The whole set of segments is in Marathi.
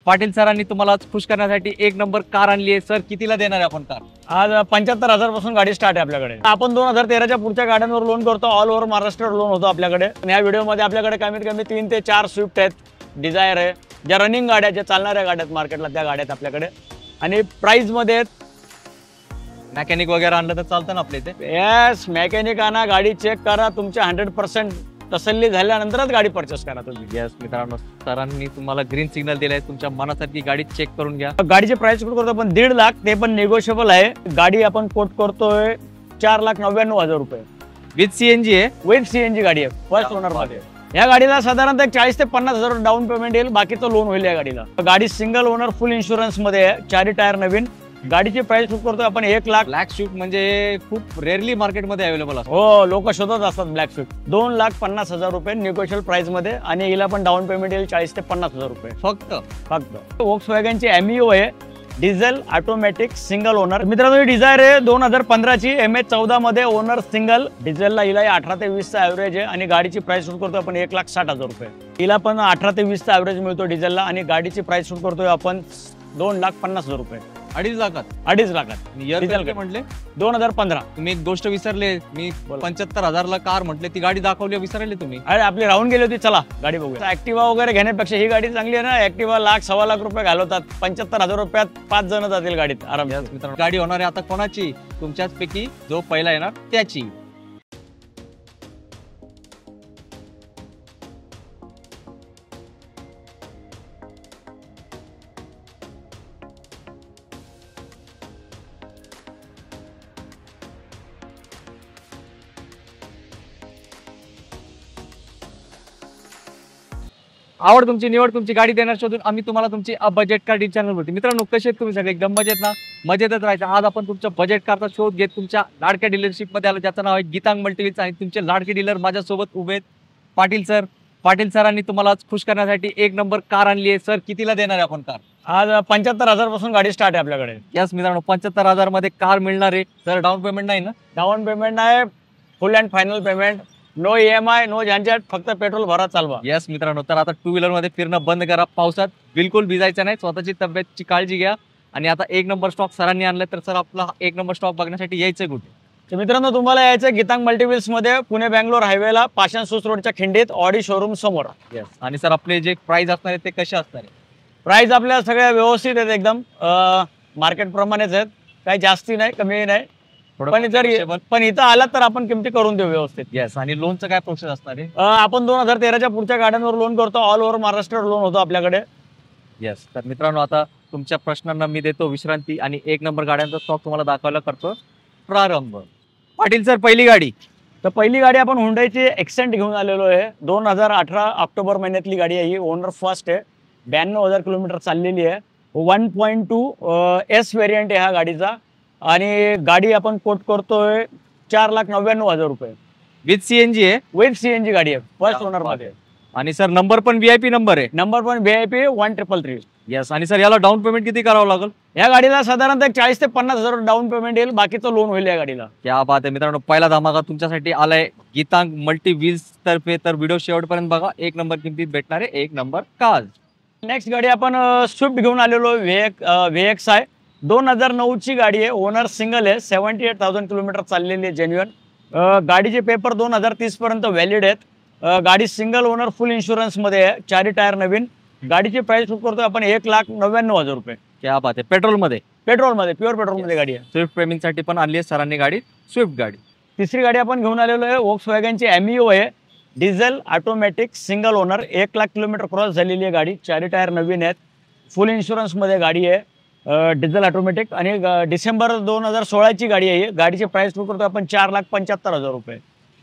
पाटील सरांनी तुम्हाला खुश करण्यासाठी एक नंबर कार आणली आहे। सर कितीला देणार आहे आपण कार? आज 75,000 पासून गाडी स्टार्ट आहे आपल्याकडे। आपण 2013च्या पुढच्या गाड्यांवर लोन करतो, ऑल ओव्हर महाराष्ट्र लोन होतो आपल्याकडे। आणि या व्हिडिओमध्ये आपल्याकडे कमीत कमी 3 ते 4 स्विफ्ट आहेत, डिझायर आहे, ज्या रनिंग गाड्या ज्या चालणाऱ्या गाड्या आहेत मार्केटला त्या गाड्या आहेत आपल्याकडे। आणि प्राइस मध्ये मेकॅनिक वगैरे आणलं तर चालतं ना आपल्या इथे? यस, मेकॅनिक आणा, गाडी चेक करा, तुमच्या 100% तसल्ली झाल्यानंतरच गाडी परचेस करा तुम्ही। यस मित्रांनो, सरांनी तुम्हाला ग्रीन सिग्नल दिलाय, तुमच्या मनासारखी गाडी चेक करून घ्या। गाडीचे प्राइस कोट करतो आपण 1.5 लाख, ते पण निगोशिएबल आहे। गाडी आपण कोट करतोय 4,99,000 रुपये विथ सीएनजी आहे, विथ सीएनजी गाडी आहे, फर्स्ट ओनर मध्ये। या गाडीला साधारणतः 40 ते 50,000 डाऊन पेमेंट येईल, बाकीचं लोन होईल या गाडीला। गाडी सिंगल ओनर फुल इन्शुरन्स मध्ये आहे, 4 टायर नवीन। गाडीची प्राइस कोट करतोय आपण 1 लाख। ब्लॅक स्विफ्ट म्हणजे खूप रेअरली मार्केटमध्ये अवेलेबल असतो। हो, लोक शोधत असतात ब्लॅक स्विफ्ट। 2,50,000 रुपये निगोशिएबल प्राइस मध्ये, आणि हिला पण डाऊन पेमेंट येईल 40 ते 50,000 रुपये फक्त। वोक्सवॅगनची एमईओ आहे, डिझेल ऑटोमॅटिक सिंगल ओनर। मित्रांनो, डिझायर आहे 2015 ची, MH14 मध्ये ओनर सिंगल। डिझेलला हिला 18 ते 20 चा ऍव्हरेज आहे, आणि गाडीची प्राइस शूट करतोय आपण 1,60,000 रुपये। हिला पण 18 ते 20 चा ऍव्हरेज मिळतो डिझेलला, आणि गाडीची प्राइस शूट करतोय आपण 2,50,000 रुपये। 2.5 लाखात? 2.5 लाखात डिझेल म्हटले 2015। तुम्ही एक गोष्ट विसरले, मी 75,000 ला कार म्हटले, ती गाडी दाखवली विसरले तुम्ही। अरे आपली राहून गेली होती, चला गाडी बघूया। ऍक्टिवा वगैरे घेण्यापेक्षा ही गाडी चांगली आहे ना। ऍक्टिवा लाख, 1.25 लाख रुपये घालवतात, 75,000 रुपयात 5 जण जातील गाडीत आराम। मित्रांनो, गाडी होणार आहे आता कोणाची? तुमच्याच पैकी जो पहिला येणार त्याची। आवड तुमची, निवड तुमची, गाडी देणार शोधून आम्ही तुम्हाला तुमची बजेट कार डील चॅनल वरती। मित्रांनो, कसे आहेत तुम्ही सगळे? एकदम मजेत ना? मजेतच राहायचं। आज आपण तुमच्या बजेट कारचा शोध घेत तुमच्या लाडक्या डीलरशिप मध्ये आलो, ज्याचं नाव आहे गीतांग मल्टीव्हील्स, आणि तुमचे लाडके डीलर माझ्यासोबत उभे आहेत पाटील सर। पाटील सरांनी तुम्हाला खुश करण्यासाठी एक नंबर कार आणली आहे। सर कितीला देणार आहे आपण कार? आज 75,000 पासून गाडी स्टार्ट आहे आपल्याकडे। यस मित्रांनो, 75,000 मध्ये कार मिळणार आहे। सर डाऊन पेमेंट नाही ना? डाऊन पेमेंट नाही, full and final payment, no EMI, no झंझट, फक्त पेट्रोल भरा चालवा। यस मित्रांनो, तर आता 2 व्हीलर मध्ये फिरणं बंद करा, पावसात बिलकुल भिजायचं नाही, स्वतःची तब्येतची काळजी घ्या। आणि आता एक नंबर स्टॉक सरांनी आणलाय, तर सर आपला एक नंबर स्टॉक बघण्यासाठी यायचं कुठे? तर मित्रांनो, तुम्हाला यायचं गीतांग मल्टीव्हील्स मध्ये, पुणे बेंगलोर हायवेला, पाषाण सूस रोडच्या खिंडीत, ऑडी शोरूम समोर। यस, आणि सर आपले जे प्राइस असणार आहे ते कसे असणार आहे? प्राइस आपल्या सगळ्या व्यवस्थित आहेत, एकदम मार्केट प्रमाणेच आहेत, काही जास्ती नाही कमी नाही। पण इथं आलात तर आपण किमती करून देऊ व्यवस्थित। यस, आणि लोनचं काय प्रोसेस असणार आहे? आपण 2013च्या पुढच्या गाड्यांवर लोन करतो, ऑल ओव्हर महाराष्ट्र लोन होतो आपल्याकडे। यस, तर मित्रांनो, आता तुमच्या प्रश्नांना मी देतो विश्रांती, आणि एक नंबर गाड्यांचा स्टॉक तुम्हाला दाखवायला करतो प्रारंभ। पाटील सर, पहिली गाडी? तर पहिली गाडी आपण हुंडाईची एक्सेंट घेऊन आलेलो आहे। 2018 ऑक्टोबर महिन्यातली गाडी आहे ही, ओनर फर्स्ट आहे, 92,000 किलोमीटर चाललेली आहे, 1.2 S व्हेरियंट आहे ह्या गाडीचा। आणि गाडी आपण कोट करतोय 4,99,000 रुपये विथ सीएनजी आहे, विथ सीएनजी गाडी आहे, फर्स्ट ओनर मध्ये। आणि सर नंबर पण VIP नंबर आहे, नंबर पण VIP 1333। यस, आणि सर याला डाऊन पेमेंट किती करावं लागेल? या गाडीला साधारणतः 40 ते 50,000 डाऊन पेमेंट येईल, बाकीचं लोन होईल या गाडीला। क्या बात आहे मित्रांनो, पहिला धमाका तुमच्यासाठी आलाय गीतांग मल्टीव्हील्स तर्फे, तर व्हिडिओ शेवटपर्यंत बघा, एक नंबर किमतीत भेटणार आहे एक नंबर कार। नेक्स्ट गाडी आपण स्विफ्ट घेऊन आलेलो, VX आहे, 2009 ची गाडी आहे, ओनर सिंगल आहे, 78,000 किलोमीटर चाललेली आहे जेन्युअन। गाडीचे पेपर 2030 पर्यंत व्हॅलिड आहेत। गाडी सिंगल ओनर फुल इन्शुरन्स मध्ये आहे, 4 टायर नवीन। गाडीची प्राइस शूट करतोय आपण 1,99,000 रुपये। क्या बात आहे, पेट्रोल मध्ये प्युअर पेट्रोल मध्ये गाडी आहे। स्विफ्ट प्रेमींसाठी पण आणली आहे सरांनी गाडी, स्विफ्ट गाडी। तिसरी गाडी आपण घेऊन आलेलो आहे, वोक्सवॅगनची एमईओ आहे, diesel automatic single owner, 1 lakh kilometre cross झालेली आहे गाडी, 4 टायर नवीन आहेत, फुल इन्शुरन्स मध्ये गाडी आहे, डिझेल ऑटोमॅटिक। आणि डिसेंबर 2016 ची गाडी आहे। गाडीची प्राइस शूट करतो आपण 4,75,000 रुपये।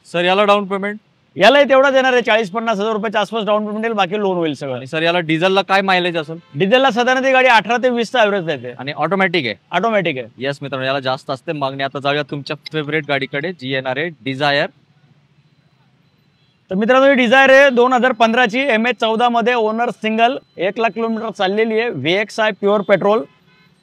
सर याला डाऊन पेमेंट? यालाही तेवढा देणार आहे, 40-50,000 रुपयाच्या आसपास डाऊन पेमेंट येईल, बाकी लोन होईल सगळं। सर याला डिझेलला काय मायलेज असेल? डिझेलला साधारण ती गाडी 18 ते 20 चा ऍव्हरेज देते, आणि ऑटोमॅटिक आहे? ऑटोमॅटिक आहे। यस मित्रांनो, याला जास्त असते मागणी। आता जाऊया तुमच्या फेवरेट गाडीकडे, जी येणार आहे डिझायर। तर मित्रांनो, ही डिझायर आहे 2015 ची, MH14 मध्ये, ओनर सिंगल, 1 लाख किलोमीटर चाललेली आहे, VX आहे, प्युअर पेट्रोल।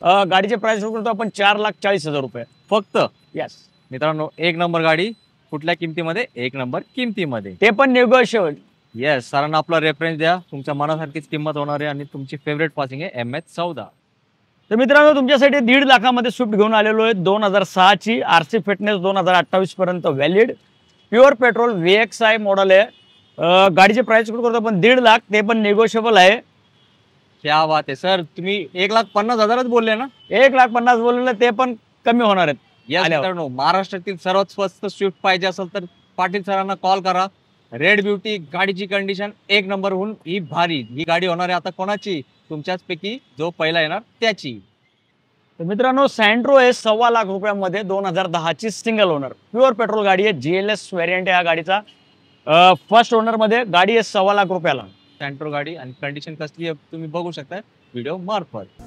गाडीचे प्राइस करतो आपण 4,40,000 रुपये फक्त। यस मित्रांनो, एक नंबर गाडी, कुठल्या किमतीमध्ये? एक नंबर किमतीमध्ये, ते पण निगोशिएबल। येस, सरांना आपला रेफरन्स द्या. तुमच्या मनासारखीच किंमत होणार आहे आणि तुमची फेवरेट पासिंग आहे MH14. तर मित्रांनो, तुमच्यासाठी 1.5 लाखामध्ये स्विफ्ट घेऊन आलेलो आहे. 2006 ची RC फिटनेस, 2028 पर्यंत valid, pure petrol VXI model आहे. गाडीची प्राइस कुठे करतो आपण 1.5 लाख, ते पण निगोशिएबल आहे. क्या बात आहे सर, तुम्ही 1,50,000च बोलले ना? 1,50,000 बोललेलं, ते पण कमी होणार आहेत. येस मित्रांनो, महाराष्ट्रातील सर्वात स्वस्त स्विफ्ट पाहिजे असेल तर पाटील सरांना कॉल करा. रेड ब्युटी, गाडीची कंडिशन एक नंबर होऊन ही भारी. ही गाडी होणार आहे आता कोणाची? तुमच्याच पैकी जो पहिला येणार त्याची. तर मित्रांनो, सँट्रो आहे 1.25 लाख रुपयामध्ये, 2010 ची सिंगल ओनर प्युअर पेट्रोल गाडी आहे. GLS व्हेरियंट आहे या गाडीचा. फर्स्ट ओनर मध्ये गाडी आहे 1.25 लाख रुपयाला. सँट्रो गाडी आणि कंडिशन कसली आहे तुम्ही बघू शकता व्हिडिओ मार्फत.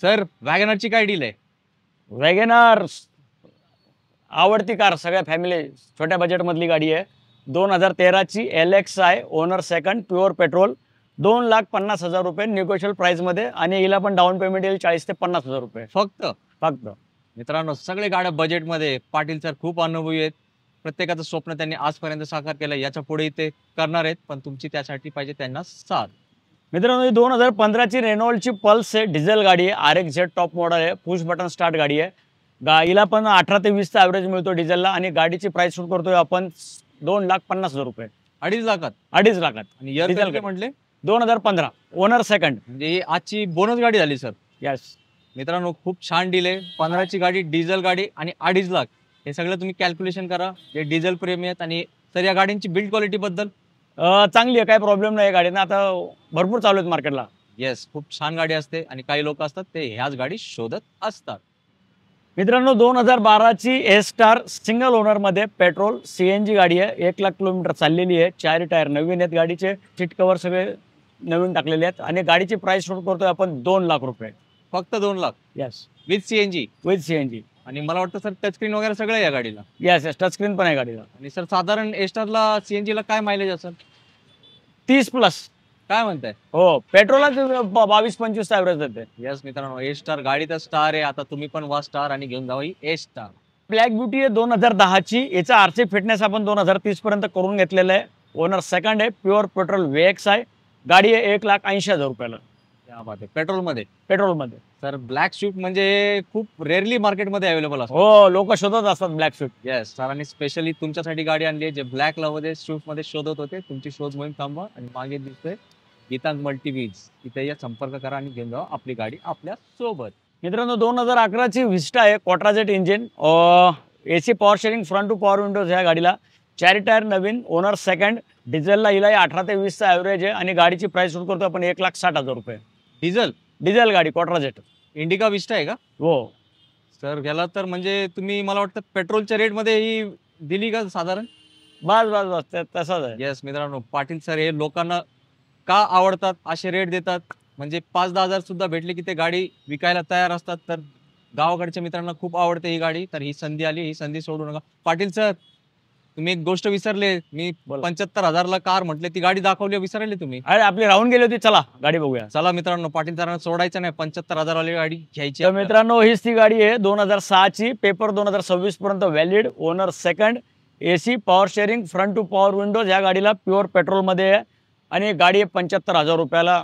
सर, वॅगनरची काय डील आहे? वॅगनर आवडती कार, सगळ्या फॅमिली, छोट्या बजेट मधली गाडी आहे. 2013 ची LXI owner second, pure petrol, 2,50,000 रुपये निगोशिएबल प्राइस मध्ये, आणि हिला पण डाऊन पेमेंट येईल 40,000 ते 50,000 रुपये फक्त. मित्रांनो, सगळे गाड्या बजेटमध्ये. पाटील सर खूप अनुभवी आहेत. प्रत्येकाचं स्वप्न त्यांनी आजपर्यंत साकार केलं, याच्या पुढे ते करणार आहेत, पण तुमची त्यासाठी पाहिजे त्यांना साथ. मित्रांनो, ही 2015 ची रेनॉल्टची पल्स आहे, डिझेल गाडी आहे. RXZ टॉप मॉडेल आहे, पुश बटन स्टार्ट गाडी आहे. हिला पण 18 ते 20 चा ॲव्हरेज मिळतो डिझेलला, आणि गाडीची प्राइस शूट करतोय आपण 2,50,000 रुपये. 2.5 लाखात? 2.5 लाखात. आणि year डिझेल काय म्हटले? 2015 ओनर सेकंड. म्हणजे ही आजची बोनस गाडी झाली सर. यस मित्रांनो, खूप छान डील आहे. 15 ची गाडी, डिझेल गाडी आणि 2.5 लाख. हे सगळं तुम्ही कॅल्क्युलेशन करा. जे डिझेल प्रेमी आहेत. आणि सर, या गाड्यांची बिल्ड क्वालिटी बद्दल? चांगली आहे, काही प्रॉब्लेम नाही गाडीनं, आता भरपूर चालू आहेत मार्केटला. येस, खूप छान गाडी असते आणि काही लोक असतात ते ह्याच गाडी शोधत असतात. मित्रांनो, 2012 ची A-स्टार सिंगल ओनर मध्ये पेट्रोल CNG गाडी आहे. 1 लाख किलोमीटर चाललेली आहे. 4 टायर नवीन आहेत गाडीचे, सीट कव्हर सगळे नवीन टाकलेले आहेत, आणि गाडीची प्राइस शूट करतोय आपण 2 लाख रुपये. फक्त 2 lakh? Yes, with CNG. With CNG. आणि मला वाटतं सर टच स्क्रीन वगैरे सगळं आहे या गाडीला? यस यस, टच स्क्रीन पण आहे गाडीला. आणि सर, साधारण A-स्टारला CNG ला काय मायलेज असेल? 30+. काय म्हणताय? हो, पेट्रोलला 22-25 ॲव्हरेज देते. यस मित्रांनो, A-स्टार गाडी तर स्टार आहे. आता तुम्ही पण वा स्टार आणि घेऊन जावा ही A-स्टार. ब्लॅक ब्युटी आहे 2010 ची. याचा RC फिटनेस आपण 2030 पर्यंत करून घेतलेला आहे. ओनर सेकंड आहे, प्युअर पेट्रोल VXI गाडी आहे. 1,80,000 रुपयाला. क्या बात आहे. पेट्रोलमध्ये? पेट्रोलमध्ये. सर, ब्लॅक स्विफ्ट म्हणजे खूप रेअरली मार्केटमध्ये अवेलेबल असतो. हो, लोक शोधत असतात ब्लॅक स्विफ्ट. येस, सरांनी स्पेशली तुमच्यासाठी गाडी आणली आहे. जे ब्लॅक मध्ये स्विफ्ट मध्ये शोधत होते, तुमची शोध मोहीम थांबवा. आणि मागे दिसतोय गीतांग मल्टीव्हीज, इथे या संपर्क करा आणि घेऊन जावा आपली गाडी आपल्या सोबत. मित्रांनो, 2011 ची विस्टा आहे, Quadrajet engine, AC power steering, front two power windows ह्या गाडीला. 4 टायर नवीन, ओनर सेकंड, डिझेलला हिला 18 ते 20 चा ॲव्हरेज आहे, आणि गाडीची प्राइस शूट करतो आपण 1,60,000 रुपये. डिझेल गाडी, क्वाड्राजेट. इंडिका विस्टा आहे का? हो सर, गेला तर म्हणजे तुम्ही मला वाटतं पेट्रोलच्या रेट मध्ये ही दिली का साधारण? बस बस बस, तसाच आहे. येस मित्रांनो, पाटील सर हे लोकांना का आवडतात, असे रेट देतात. म्हणजे 5-10 हजार सुद्धा भेटले की ते गाडी विकायला तयार असतात. तर गावाकडच्या मित्रांना खूप आवडते ही गाडी. तर ही संधी आली, ही संधी सोडू नका. पाटील सर, तुम्ही एक गोष्ट विसरले. मी 75,000ला कार म्हटले, ती गाडी दाखवली, विसरले तुम्ही. अरे, आपली राहून गेली होती. चला गाडी बघूया. चला मित्रांनो, पाटील सरांना सोडायचं नाही. 75,000 वाली गाडी घ्यायची. तर मित्रांनो, हीच ती गाडी आहे. 2006 ची, पेपर 2026 पर्यंत valid, owner second, AC power steering, front two power windows ह्या गाडीला, प्युअर पेट्रोल मध्ये आहे, आणि गाडी आहे 75,000 रुपयाला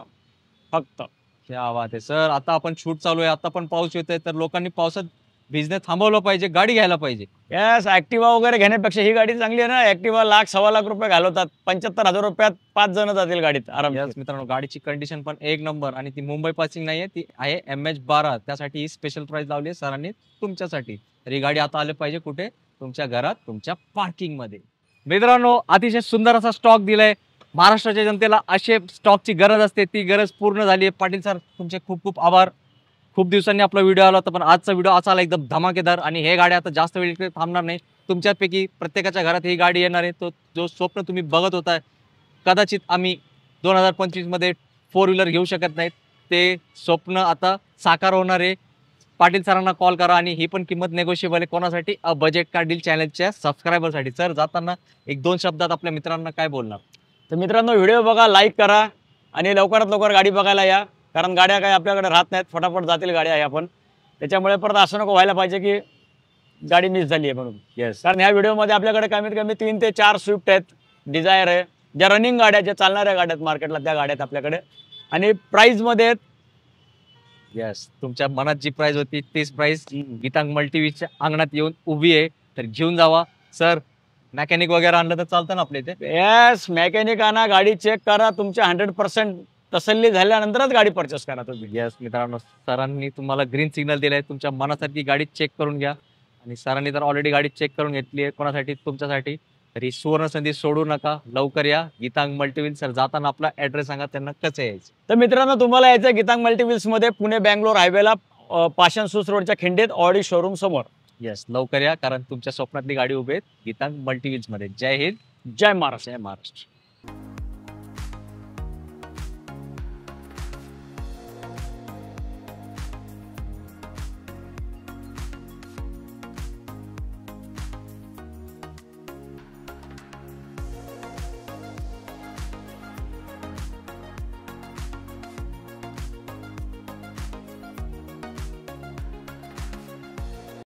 फक्त. क्या बात आहे सर. आता आपण शूट चालू आहे, आता पण पाऊस येतोय, तर लोकांनी पावसात बिझनेस थांबवलं पाहिजे, गाडी घ्यायला पाहिजे. यस, ऍक्टिवा वगैरे घेण्यापेक्षा ही गाडी चांगली आहे ना. ऍक्टिवा 1,00,000-1.25 लाख रुपये घालवतात. 75,000 रुपयात 5 जण जातील गाडीत आराम. यस मित्रांनो, गाडीची कंडिशन पण एक नंबर, आणि ती मुंबई पासिंग नाहीये, ती आहे MH12. त्यासाठी ही स्पेशल प्राइस लावली आहे सरांनी तुमच्यासाठी. तर ही गाडी आता आली पाहिजे कुठे? तुमच्या घरात, तुमच्या पार्किंग मध्ये. मित्रांनो, अतिशय सुंदर असा स्टॉक दिलाय. महाराष्ट्राच्या जनतेला असे स्टॉकची गरज असते, ती गरज पूर्ण झाली आहे. पाटील सर, तुमचे खूप खूप आभार. खूप दिवसांनी आपला व्हिडिओ आला होता, पण आजचा व्हिडिओ असा आला एकदम धमाकेदार. आणि हे गाडी आता जास्त वेळ इकडे थांबणार नाही. तुमच्यापैकी प्रत्येकाच्या घरात ही गाडी येणार आहे. तो जो स्वप्न तुम्ही बघत होता, कदाचित आम्ही 2025 मध्ये 4 व्हीलर घेऊ शकत नाहीत, ते स्वप्न आता साकार होणार आहे. पाटील सरांना कॉल करा. आणि ही पण किंमत नेगोशिएबल आहे. कोणासाठी? बजेट कार डील चॅनलच्या सबस्क्रायबरसाठी. सर, जाताना 1-2 शब्दात आपल्या मित्रांना काय बोलणार? तर मित्रांनो, व्हिडिओ बघा, लाईक करा, आणि लवकरात लवकर गाडी बघायला या. कारण गाड्या काही आपल्याकडे राहत नाहीत, फटाफट जातील गाड्या आहे आपण. त्याच्यामुळे परत असं नको व्हायला पाहिजे की गाडी मिस झाली आहे म्हणून. येस. कारण ह्या व्हिडिओमध्ये आपल्याकडे कमीत कमी 3 ते 4 स्विफ्ट आहेत, डिझायर आहे, ज्या रनिंग गाड्या, ज्या चालणाऱ्या गाड्या आहेत मार्केटला, त्या गाड्या आहेत आपल्याकडे. आणि प्राइस मध्ये येस, तुमच्या मनात जी प्राइस होती तीच प्राइस गीतांग मल्टीवीजच्या अंगणात येऊन उभी आहे. तर घेऊन जावा. सर, मेकॅनिक वगैरे आणलं तर चालतं ना आपल्या इथे? येस, मेकॅनिक आणा, गाडी चेक करा, तुमच्या 100% तसल्ली झाल्यानंतरच गाडी परचेस करा तुम्ही. येस मित्रांनो, सरांनी तुम्हाला ग्रीन सिग्नल दिलाय. तुमच्या मनासारखी गाडी चेक करून घ्या. आणि सरांनी तर ऑलरेडी गाडी चेक करून घेतली आहे कोणासाठी, तुमच्यासाठी. तर ही सुवर्ण संधी सोडू नका, लवकर या गीतांग मल्टीव्हील. सर, जाताना आपला ऍड्रेस सांगा त्यांना कसं यायचं. तर मित्रांनो, तुम्हाला यायचं गीतांग मल्टीव्हील्स मध्ये, पुणे बँगलोर हायवेला, पाषाण सूस रोडच्या खिंडीत ऑडी शोरूम समोर. येस, लवकर या, कारण तुमच्या स्वप्नातली गाडी उभी आहे गीतांग मल्टीव्हील्स मध्ये. जय हिंद, जय महाराष्ट्र. जय महाराष्ट्र.